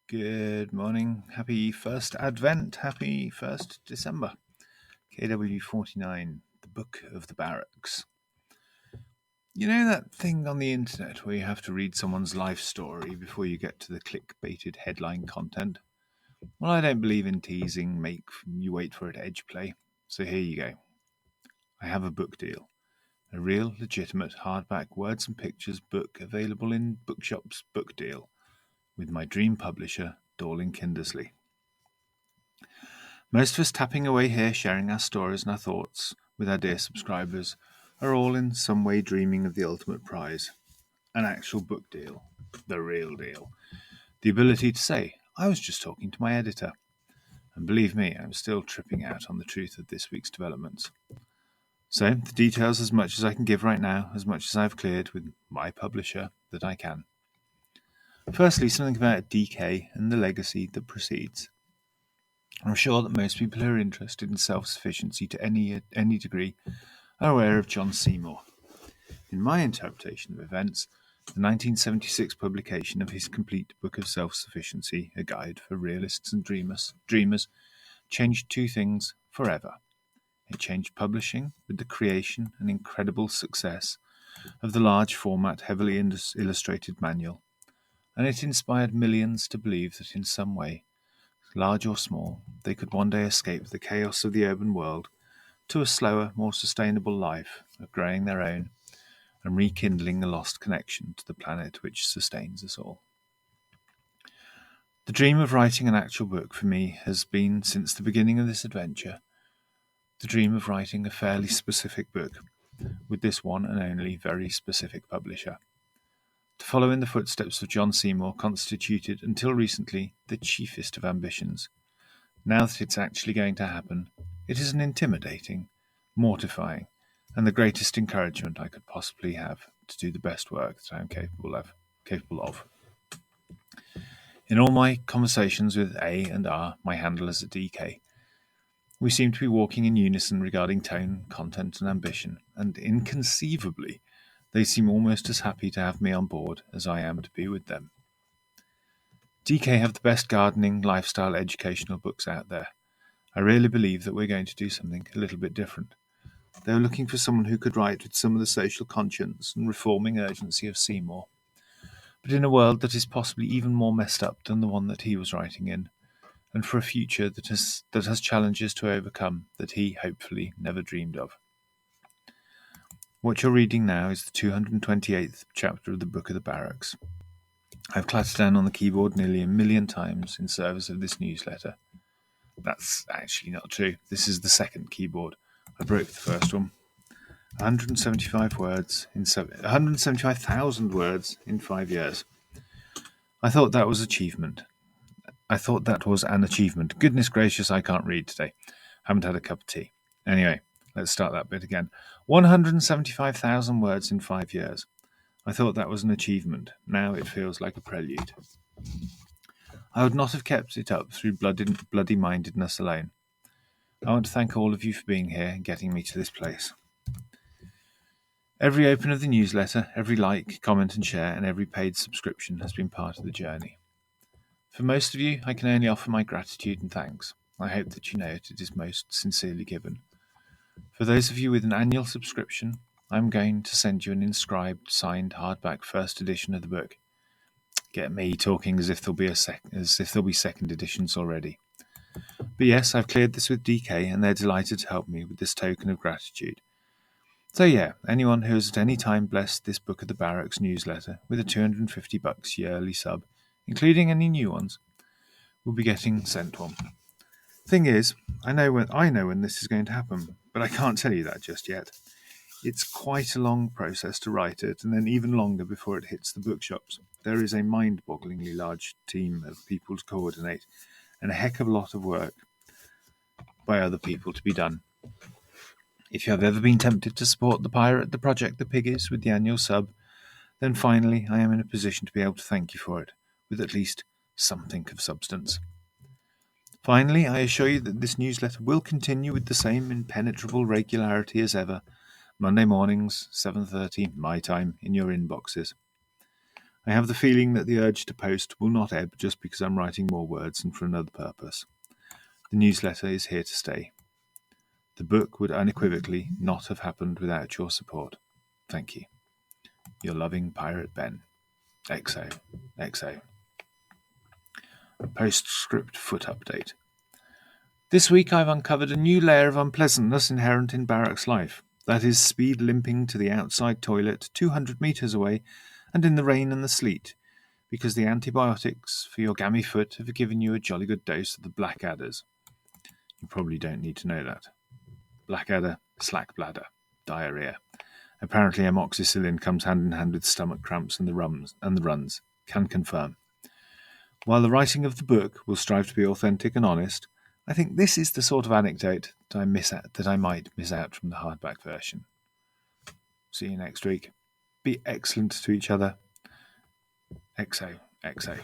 Good morning. Happy 1st Advent. Happy 1st December. KW-49, the Book of the Barracks. You know that thing on the internet where you have to read someone's life story before you get to the clickbaited headline content? Well, I don't believe in teasing, make you wait for it edgeplay. So here you go. I have a book deal. A real, legitimate hardback words and pictures book available in bookshops book deal with my dream publisher, Dorling Kindersley. Most of us tapping away here, sharing our stories and our thoughts with our dear subscribers, are all in some way dreaming of the ultimate prize, an actual book deal, the real deal. The ability to say, I was just talking to my editor. And believe me, I'm still tripping out on the truth of this week's developments. So, the details as much as I can give right now, as much as I've cleared with my publisher that I can. Firstly, something about DK and the legacy that precedes. I'm sure that most people who are interested in self-sufficiency to any degree are aware of John Seymour. In my interpretation of events, the 1976 publication of his complete book of self-sufficiency, a guide for realists and dreamers, changed two things forever. It changed publishing with the creation and incredible success of the large format, heavily illustrated manual, and it inspired millions to believe that in some way, large or small, they could one day escape the chaos of the urban world to a slower, more sustainable life of growing their own and rekindling a lost connection to the planet which sustains us all. The dream of writing an actual book for me has been, since the beginning of this adventure, the dream of writing a fairly specific book with this one and only very specific publisher. To follow in the footsteps of John Seymour constituted, until recently, the chiefest of ambitions. Now that it's actually going to happen, it is an intimidating, mortifying, and the greatest encouragement I could possibly have to do the best work that I am capable of. In all my conversations with A and R, my handlers at DK, we seem to be walking in unison regarding tone, content, and ambition, and inconceivably, they seem almost as happy to have me on board as I am to be with them. DK have the best gardening, lifestyle, educational books out there. I really believe that we're going to do something a little bit different. They were looking for someone who could write with some of the social conscience and reforming urgency of Seymour, but in a world that is possibly even more messed up than the one that he was writing in, and for a future that has challenges to overcome that he, hopefully, never dreamed of. What you're reading now is the 228th chapter of the Book of the Barracks. I've clattered down on the keyboard nearly 1 million times in service of this newsletter. That's actually not true. This is the second keyboard. I broke the first one. 175,000 words in 5 years. I thought that was an achievement. Goodness gracious, I can't read today. Haven't had a cup of tea. Anyway, let's start that bit again. 175,000 words in 5 years. I thought that was an achievement. Now it feels like a prelude. I would not have kept it up through bloody-mindedness alone. I want to thank all of you for being here and getting me to this place. Every open of the newsletter, every like, comment and share, and every paid subscription has been part of the journey. For most of you, I can only offer my gratitude and thanks. I hope that you know it is most sincerely given. For those of you with an annual subscription, I'm going to send you an inscribed, signed hardback first edition of the book. Get me talking as if there'll be second editions already. But yes, I've cleared this with DK, and they're delighted to help me with this token of gratitude. So yeah, anyone who has at any time blessed this Book of the Barracks newsletter with a $250 yearly sub, including any new ones, will be getting sent one. Thing is, I know when this is going to happen, but I can't tell you that just yet. It's quite a long process to write it, and then even longer before it hits the bookshops. There is a mind-bogglingly large team of people to coordinate, and a heck of a lot of work by other people to be done. If you have ever been tempted to support the project The Piggies with the annual sub, then finally I am in a position to be able to thank you for it, with at least something of substance. Finally, I assure you that this newsletter will continue with the same impenetrable regularity as ever, Monday mornings, 7:30 my time, in your inboxes. I have the feeling that the urge to post will not ebb just because I'm writing more words and for another purpose. The newsletter is here to stay. The book would unequivocally not have happened without your support. Thank you. Your loving Pirate Ben. XO. XO. Postscript foot update. This week I've uncovered a new layer of unpleasantness inherent in Barracks life. That is speed limping to the outside toilet 200 metres away and in the rain and the sleet, because the antibiotics for your gammy foot have given you a jolly good dose of the Blackadders. You probably don't need to know that. Blackadder, slack bladder, diarrhea. Apparently amoxicillin comes hand in hand with stomach cramps and the runs. Can confirm. While the writing of the book will strive to be authentic and honest, I think this is the sort of anecdote that I might miss out from the hardback version. See you next week. Be excellent to each other. XO, XO.